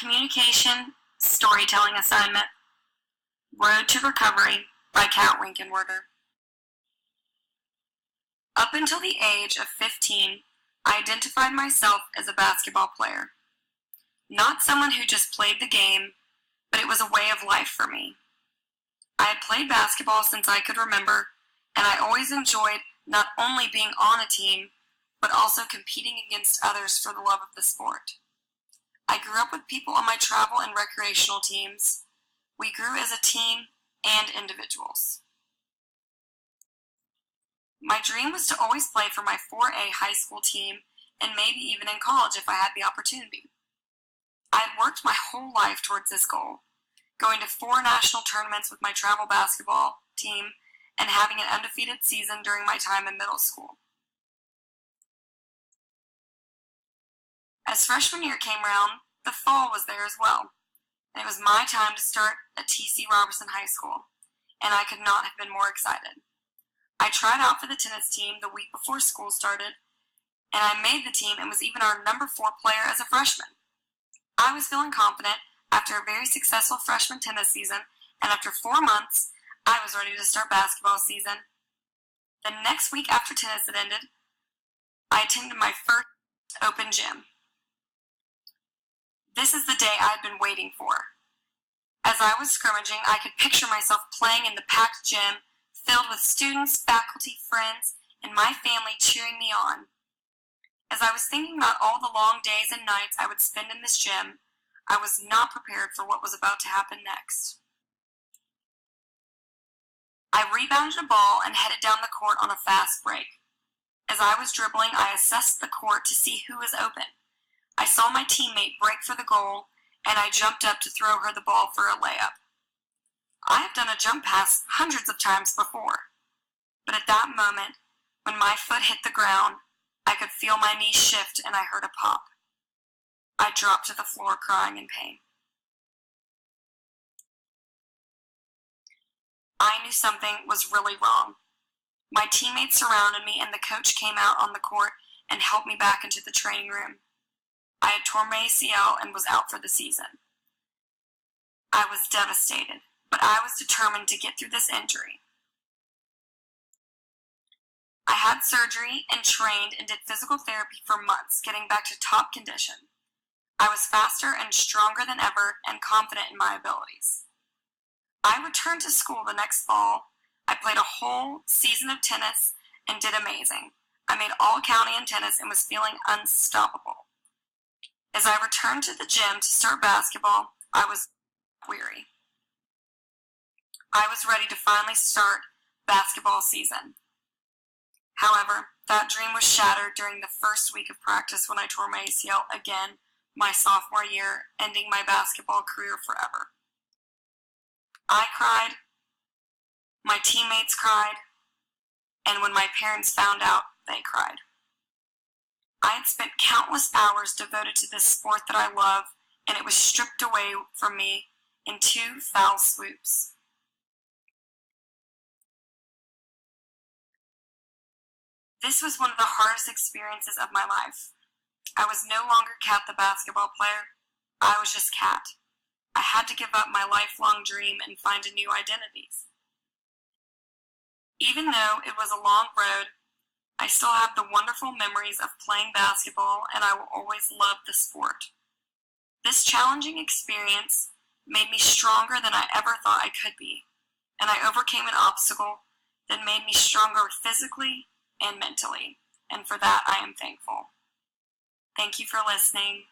Communication Storytelling Assignment, Road to Recovery by Winkenwerder. Up until the age of 15, I identified myself as a basketball player. Not someone who just played the game, but it was a way of life for me. I had played basketball since I could remember, and I always enjoyed not only being on a team, but also competing against others for the love of the sport. I grew up with people on my travel and recreational teams. We grew as a team and individuals. My dream was to always play for my 4A high school team and maybe even in college if I had the opportunity. I had worked my whole life towards this goal, going to 4 national tournaments with my travel basketball team and having an undefeated season during my time in middle school. As freshman year came around, the fall was there as well, and it was my time to start at T.C. Robertson High School, and I could not have been more excited. I tried out for the tennis team the week before school started, and I made the team and was even our number 4 player as a freshman. I was feeling confident after a very successful freshman tennis season, and after 4 months, I was ready to start basketball season. The next week after tennis had ended, I attended my first open gym. This is the day I had been waiting for. As I was scrimmaging, I could picture myself playing in the packed gym, filled with students, faculty, friends, and my family cheering me on. As I was thinking about all the long days and nights I would spend in this gym, I was not prepared for what was about to happen next. I rebounded a ball and headed down the court on a fast break. As I was dribbling, I assessed the court to see who was open. I saw my teammate break for the goal, and I jumped up to throw her the ball for a layup. I have done a jump pass hundreds of times before, but at that moment, when my foot hit the ground, I could feel my knee shift and I heard a pop. I dropped to the floor crying in pain. I knew something was really wrong. My teammates surrounded me and the coach came out on the court and helped me back into the training room. I had torn my ACL and was out for the season. I was devastated, but I was determined to get through this injury. I had surgery and trained and did physical therapy for months, getting back to top condition. I was faster and stronger than ever and confident in my abilities. I returned to school the next fall. I played a whole season of tennis and did amazing. I made all county in tennis and was feeling unstoppable. As I returned to the gym to start basketball, I was weary. I was ready to finally start basketball season. However, that dream was shattered during the first week of practice when I tore my ACL again my sophomore year, ending my basketball career forever. I cried, my teammates cried, and when my parents found out, they cried. I had spent countless hours devoted to this sport that I love, and it was stripped away from me in 2 foul swoops. This was one of the hardest experiences of my life. I was no longer Kat the basketball player. I was just Kat. I had to give up my lifelong dream and find a new identity. Even though it was a long road, I still have the wonderful memories of playing basketball, and I will always love the sport. This challenging experience made me stronger than I ever thought I could be, and I overcame an obstacle that made me stronger physically and mentally, and for that I am thankful. Thank you for listening.